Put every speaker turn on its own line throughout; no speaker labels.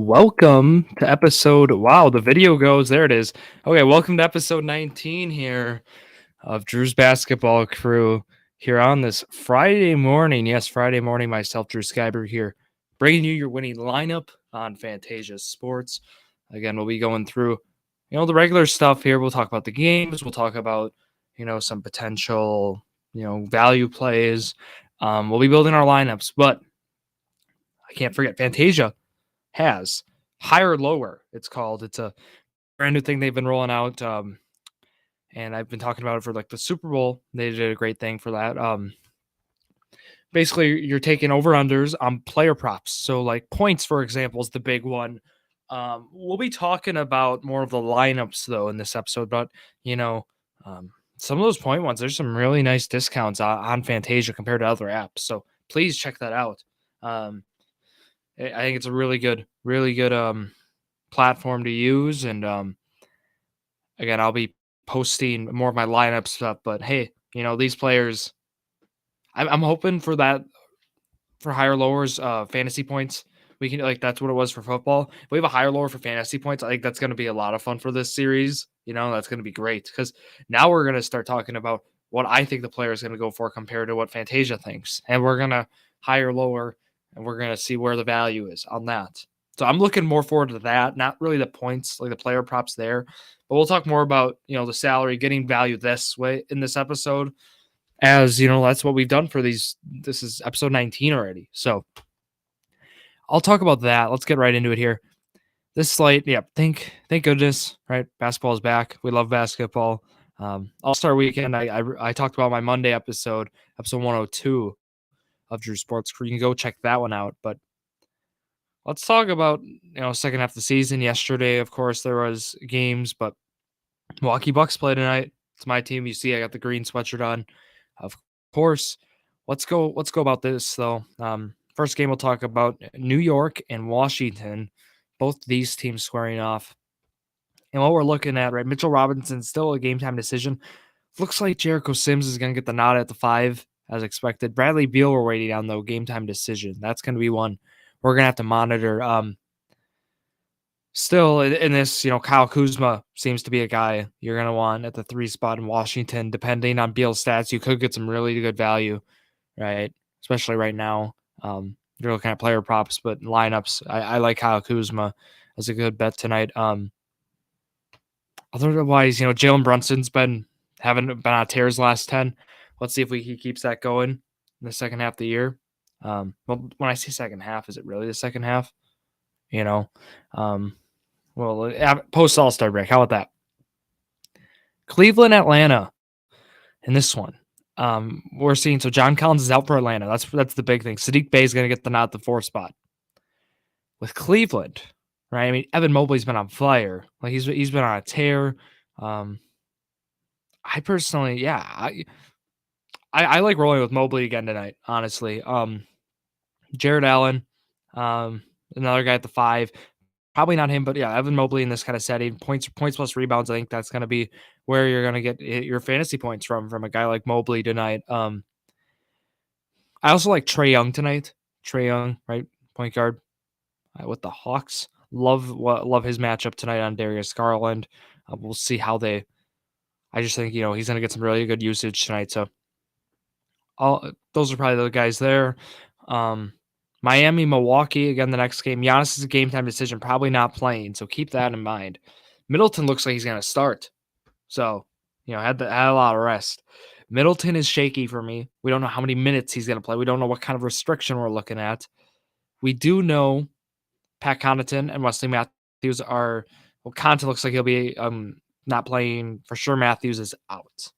welcome to episode. Wow, the video goes. There it is. Okay, welcome to episode 19 here of Drew's Basketball Crew here on this Friday morning. Yes, Friday morning. Myself, Drew Skyber here, bringing you your winning lineup on Fantasia Sports. Again, we'll be going through, the regular stuff here. We'll talk about the games. We'll talk about, some potential, value plays. We'll be building our lineups, but I can't forget Fantasia has higher or lower. It's called. It's a brand new thing they've been rolling out. And I've been talking about it for like the Super Bowl. They did a great thing for that. Basically, you're taking over unders on player props. So, like points, for example, is the big one. We'll be talking about more of the lineups though in this episode, but some of those point ones, there's some really nice discounts on Fantasia compared to other apps. So please check that out. I think it's a really good platform to use. And again, I'll be posting more of my lineup stuff. But hey, these players, I'm hoping for that for higher lowers, fantasy points. We can that's what it was for football. If we have a higher lower for fantasy points, I think that's going to be a lot of fun for this series. That's going to be great because now we're going to start talking about what I think the player is going to go for compared to what Fantasia thinks, and we're going to higher lower, and we're going to see where the value is on that. So I'm looking more forward to that. Not really the points, like the player props there, but we'll talk more about the salary getting value this way in this episode. As that's what we've done for these. This is episode 19 already, so I'll talk about that. Let's get right into it here. This slate, yeah, thank goodness, right? Basketball is back. We love basketball. All-Star Weekend, I talked about my Monday episode 102 of Drew Sports Crew. You can go check that one out. But let's talk about second half of the season. Yesterday, of course, there was games, but Milwaukee Bucks play tonight. It's my team. You see, I got the green sweatshirt on. Of course, let's go about this though. First game we'll talk about New York and Washington. Both these teams squaring off. And what we're looking at, right? Mitchell Robinson still a game time decision. Looks like Jericho Sims is going to get the nod at the 5 as expected. Bradley Beal we're waiting on though, game time decision. That's going to be one we're going to have to monitor. Still in this, Kyle Kuzma seems to be a guy you're going to want at the 3 spot in Washington. Depending on Beal's stats, you could get some really good value, right? Especially right now. You're looking at player props, but lineups, I like Kyle Kuzma as a good bet tonight. Otherwise, Jalen Brunson's haven't been on tears last 10. Let's see if he keeps that going in the second half of the year. Well, when I say second half, is it really the second half? Well, post All-Star break. How about that? Cleveland, Atlanta in this one. We're seeing John Collins is out for Atlanta. That's the big thing. Sadiq Bey is going to get the nod at the 4 spot. With Cleveland, right? I mean, Evan Mobley's been on fire. Like he's been on a tear. I personally, I like rolling with Mobley again tonight. Honestly, Jared Allen, another guy at the 5. Probably not him, but yeah, Evan Mobley in this kind of setting, points plus rebounds. I think that's going to be where you're going to get your fantasy points from a guy like Mobley tonight. I also like Trae Young tonight. Trae Young, right, point guard with the Hawks. Love his matchup tonight on Darius Garland. We'll see how they. I just think he's going to get some really good usage tonight. So, those are probably the guys there. Miami, Milwaukee, again, the next game. Giannis is a game time decision, probably not playing, so keep that in mind. Middleton looks like he's going to start. So, had a lot of rest. Middleton is shaky for me. We don't know how many minutes he's going to play. We don't know what kind of restriction we're looking at. We do know Pat Connaughton and Wesley Matthews are – well, Connaughton looks like he'll be not playing. For sure, Matthews is out.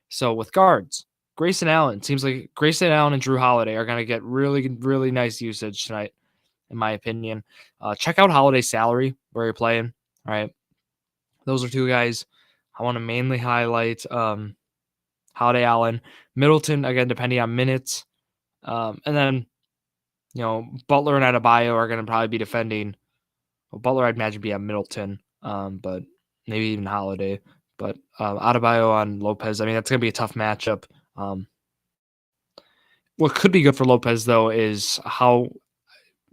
So, with guards, Grayson Allen. Seems like Grayson Allen and Drew Holiday are going to get really, really nice usage tonight, in my opinion. Check out Holiday's salary, where you're playing, right? Those are 2 guys I want to mainly highlight. Holiday, Allen. Middleton, again, depending on minutes. And then, Butler and Adebayo are going to probably be defending. Well, Butler, I'd imagine, be at Middleton, but maybe even Holiday. But Adebayo on Lopez, I mean, that's going to be a tough matchup. What could be good for Lopez, though, is how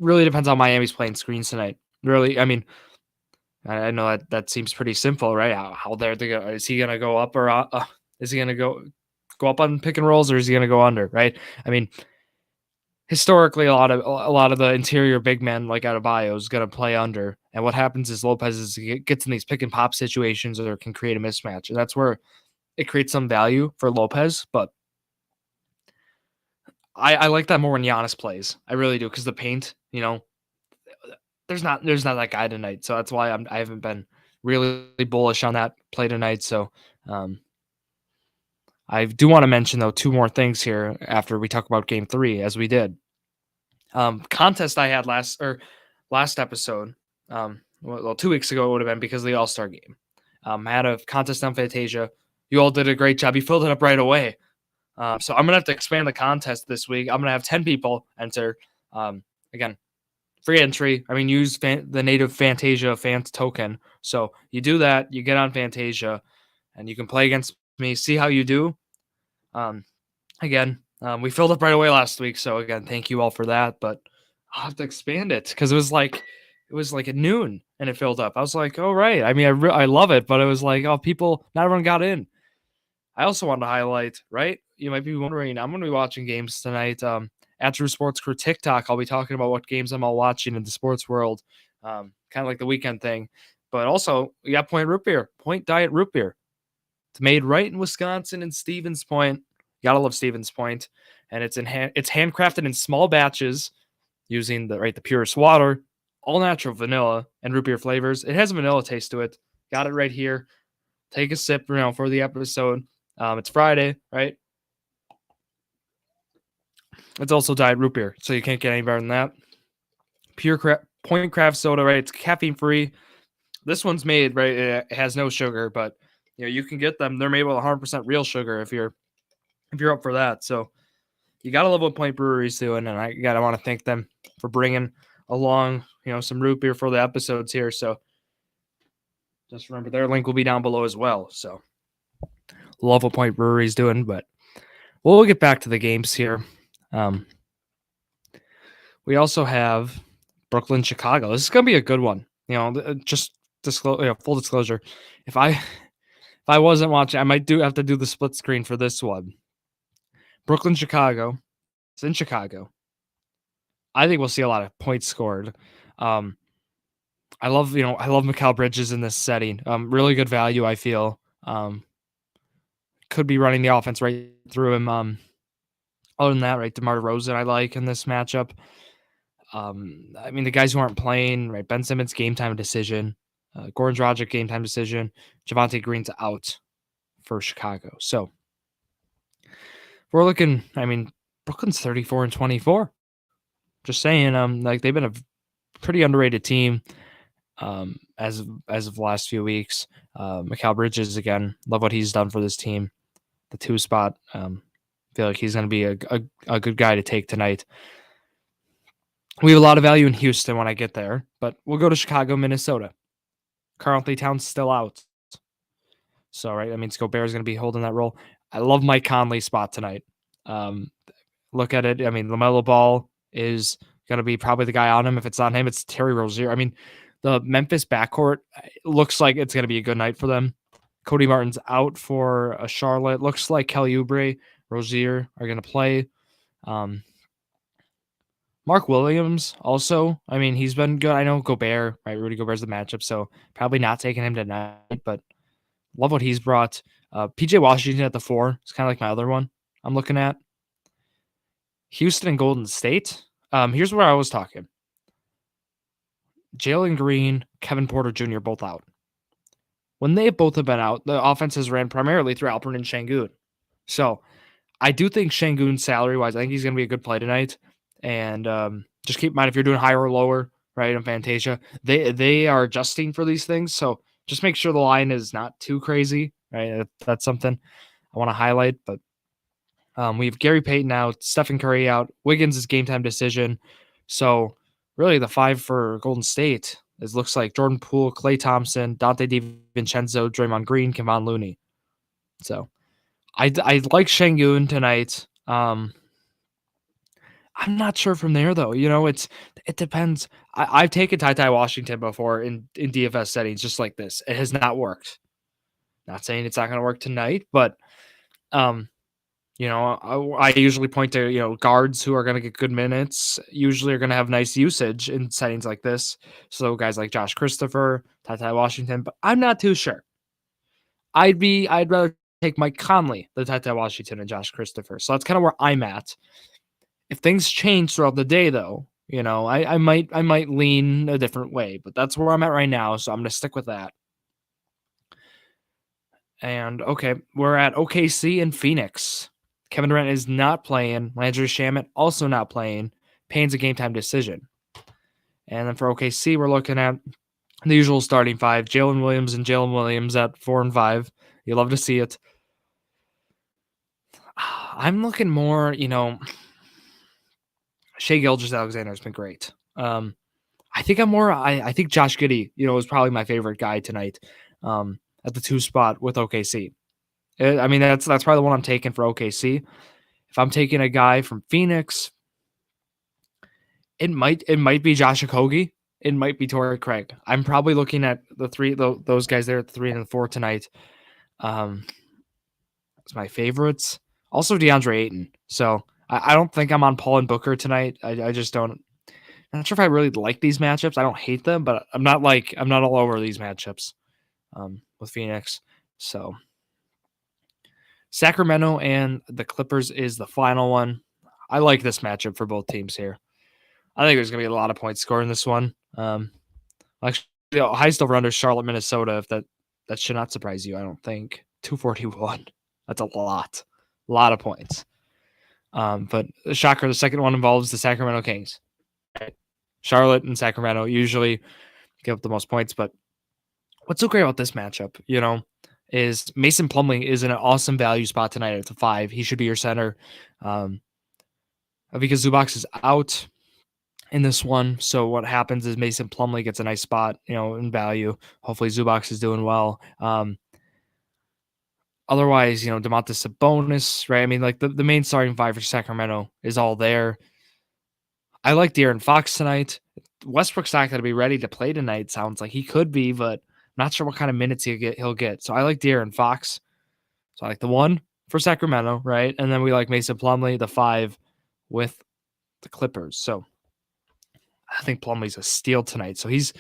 really depends on Miami's playing screens tonight. Really, I mean, I know that seems pretty simple, right? How they're they go, is he gonna go up or is he gonna go up on pick and rolls, or is he gonna go under, right? I mean, historically, a lot of the interior big men like Adebayo is gonna play under, and what happens is Lopez gets in these pick and pop situations or can create a mismatch, and that's where it creates some value for Lopez. But I like that more when Giannis plays. I really do, because the paint, there's not that guy tonight, so that's why I haven't been really bullish on that play tonight. So um, I do want to mention though two more things here after we talk about Game 3, as we did. Contest I had last episode. Well, 2 weeks ago it would have been because of the All Star game. I had a contest on Fantasia. You all did a great job. You filled it up right away. So I'm gonna have to expand the contest this week. I'm gonna have 10 people enter. Again, free entry. I mean, use the native Fantasia fans token. So you do that, you get on Fantasia, and you can play against me. See how you do. Again, we filled up right away last week, so again, thank you all for that. But I'll have to expand it because it was like at noon and it filled up. I was like, oh right. I mean, I love it, but it was like, oh, people, not everyone got in. I also want to highlight, right? You might be wondering, I'm going to be watching games tonight. At Drew Sports Crew TikTok, I'll be talking about what games I'm all watching in the sports world, kind of like the weekend thing. But also, we got Point Diet Root Beer. It's made right in Wisconsin in Stevens Point. You gotta love Stevens Point, and it's handcrafted in small batches using the purest water, all natural vanilla and root beer flavors. It has a vanilla taste to it. Got it right here. Take a sip, for the episode. It's Friday, right? It's also diet root beer, so you can't get any better than that. Point craft soda, right? It's caffeine free. This one's made, right? It has no sugar, but you can get them. They're made with 100% real sugar if you're up for that. So you gotta love what Point Brewery's doing, and I want to thank them for bringing along some root beer for the episodes here. So just remember, their link will be down below as well. So love what Point Brewery's doing, but we'll get back to the games here. We also have Brooklyn, Chicago. This is gonna be a good one. Just full disclosure, if I wasn't watching, I might have to do the split screen for this one. Brooklyn, Chicago. It's in Chicago. I think we'll see a lot of points scored. I love Mikal Bridges in this setting. Really good value, I feel. Could be running the offense right through him. Other than that, right, DeMar DeRozan I like in this matchup. I mean, the guys who aren't playing, right, Ben Simmons, game time decision. Goran Dragic, game time decision. Javonte Green's out for Chicago. So we're looking, I mean, Brooklyn's 34-24. Just saying, they've been a pretty underrated team as of the last few weeks. Mikal Bridges, again, love what he's done for this team. The 2 spot, feel like he's going to be a good guy to take tonight. We have a lot of value in Houston when I get there, but we'll go to Chicago, Minnesota. Karl-Anthony Towns still out. So, right, that means Gobert's going to be holding that role. I love Mike Conley's spot tonight. Look at it. I mean, LaMelo Ball is going to be probably the guy on him. If it's on him, it's Terry Rozier. I mean, the Memphis backcourt looks like it's going to be a good night for them. Cody Martin's out for Charlotte. Looks like Kelly Oubre, Rozier are going to play. Mark Williams also, I mean, he's been good. I know Gobert, right? Rudy Gobert's the matchup, so probably not taking him tonight, but love what he's brought. PJ Washington at the 4 is kind of like my other one I'm looking at. Houston and Golden State. Here's where I was talking. Jalen Green, Kevin Porter Jr. both out. When they both have been out, the offense has ran primarily through Alperen and Şengün. So I do think Şengün, salary-wise, I think he's going to be a good play tonight. And just keep in mind, if you're doing higher or lower, right, in Fantasia, they are adjusting for these things. So just make sure the line is not too crazy, right? That's something I want to highlight. But we have Gary Payton out, Stephen Curry out, Wiggins is game time decision. So really the 5 for Golden State looks like Jordan Poole, Klay Thompson, Dante DiVincenzo, Draymond Green, Kevon Looney. So I like Şengün tonight. I'm not sure from there though. It depends. I've taken Ty Washington before in DFS settings just like this. It has not worked. Not saying it's not going to work tonight, but um, I usually point to guards who are going to get good minutes. Usually are going to have nice usage in settings like this. So guys like Josh Christopher, Ty Washington, but I'm not too sure. I'd rather take Mike Conley than Ty Washington and Josh Christopher. So that's kind of where I'm at. If things change throughout the day, though, I might lean a different way, but that's where I'm at right now. So I'm gonna stick with that. And okay, we're at OKC and Phoenix. Kevin Durant is not playing. Landry Shamet also not playing. Payne's a game time decision. And then for OKC, we're looking at the usual starting five: Jalen Williams and Jalen Williams at 4 and 5. You love to see it. I'm looking more, Shai Gilgeous-Alexander has been great. I think I think Josh Giddey, is probably my favorite guy tonight at the 2 spot with OKC. I mean, that's probably the one I'm taking for OKC. If I'm taking a guy from Phoenix, it might be Josh Okogie. It might be Torrey Craig. I'm probably looking at those guys there at the 3 and the 4 tonight. It's my favorites. Also DeAndre Ayton. So I don't think I'm on Paul and Booker tonight. I just don't. I'm not sure if I really like these matchups. I don't hate them, but I'm not all over these matchups with Phoenix. So Sacramento and the Clippers is the final one. I like this matchup for both teams here. I think there's going to be a lot of points scored in this one. Actually, highest over under Charlotte, Minnesota. If that should not surprise you, I don't think 241. That's a lot of points. But the shocker, the second one involves the Sacramento Kings. Right? Charlotte and Sacramento usually give up the most points, but what's so great about this matchup, is Mason Plumlee is in an awesome value spot tonight at the 5. He should be your center. Because Zubac is out in this one, so what happens is Mason Plumlee gets a nice spot, in value. Hopefully Zubac is doing well. Otherwise, Domantas Sabonis, right? I mean, like the main starting 5 for Sacramento is all there. I like De'Aaron Fox tonight. Westbrook's not going to be ready to play tonight. Sounds like he could be, but I'm not sure what kind of minutes he'll get. So I like De'Aaron Fox. So I like the 1 for Sacramento, right? And then we like Mason Plumlee, the 5 with the Clippers. So I think Plumlee's a steal tonight. So he's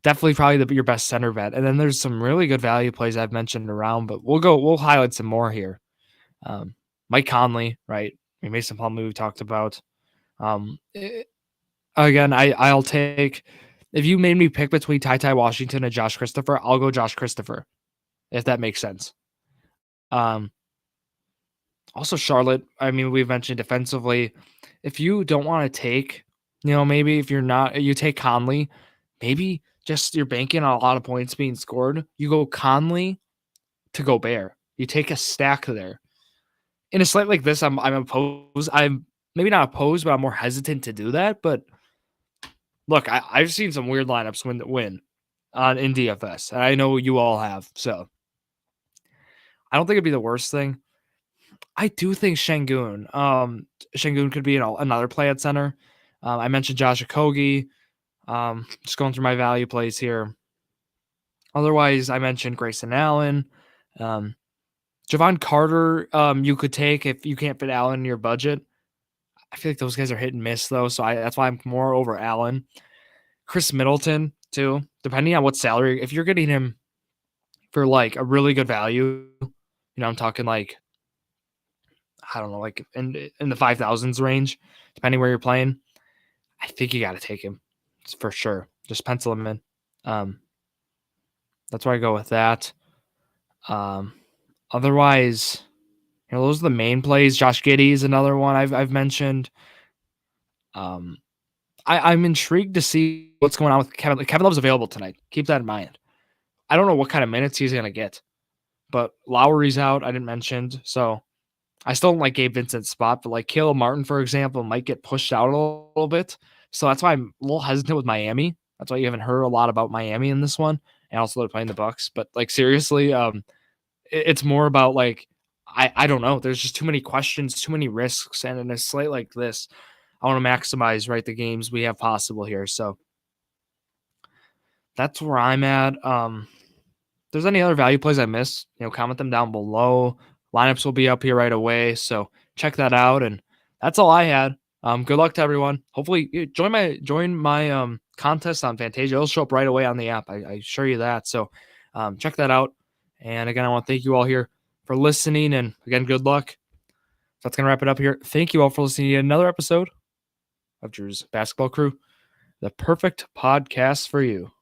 definitely probably your best center bet. And then there's some really good value plays I've mentioned around, but we'll highlight some more here. Mike Conley, right? I mean, Mason Plumlee we talked about. Again, I'll take, if you made me pick between Ty Washington and Josh Christopher, I'll go Josh Christopher, if that makes sense. Also Charlotte, I mean, we've mentioned defensively, if you don't want to take, maybe if you take Conley, maybe just you're banking on a lot of points being scored. You go Conley to Gobert. You take a stack there. In a slate like this, I'm opposed. I'm maybe not opposed, but I'm more hesitant to do that. But look, I've seen some weird lineups win in DFS, and I know you all have. So I don't think it'd be the worst thing. I do think Şengün could be another play at center. I mentioned Josh Okogie. Just going through my value plays here. Otherwise, I mentioned Grayson Allen. Javon Carter, you could take if you can't fit Allen in your budget. I feel like those guys are hit and miss, though, so that's why I'm more over Allen. Chris Middleton, too, depending on what salary. If you're getting him for, like, a really good value, I'm talking, like, I don't know, like in the 5,000s range, depending where you're playing, I think you got to take him for sure. Just pencil him in. That's where I go with that. Otherwise, those are the main plays. Josh Giddey is another one I've mentioned. I'm intrigued to see what's going on with Kevin. Kevin Love's available tonight. Keep that in mind. I don't know what kind of minutes he's going to get, but Lowry's out. I didn't mention, so I still don't like Gabe Vincent's spot, but like Caleb Martin, for example, might get pushed out a little bit. So that's why I'm a little hesitant with Miami. That's why you haven't heard a lot about Miami in this one. And also they're playing the Bucks. But like seriously, it's more about like I don't know. There's just too many questions, too many risks, and in a slate like this, I want to maximize, right, the games we have possible here. So that's where I'm at. If there's any other value plays I missed, comment them down below. Lineups will be up here right away, so check that out. And that's all I had. Good luck to everyone. Hopefully, join my contest on Fantasia. It'll show up right away on the app. I assure you that. So check that out. And again, I want to thank you all here for listening. And again, good luck. That's gonna wrap it up here. Thank you all for listening to another episode of Drew's Basketball Crew, the perfect podcast for you.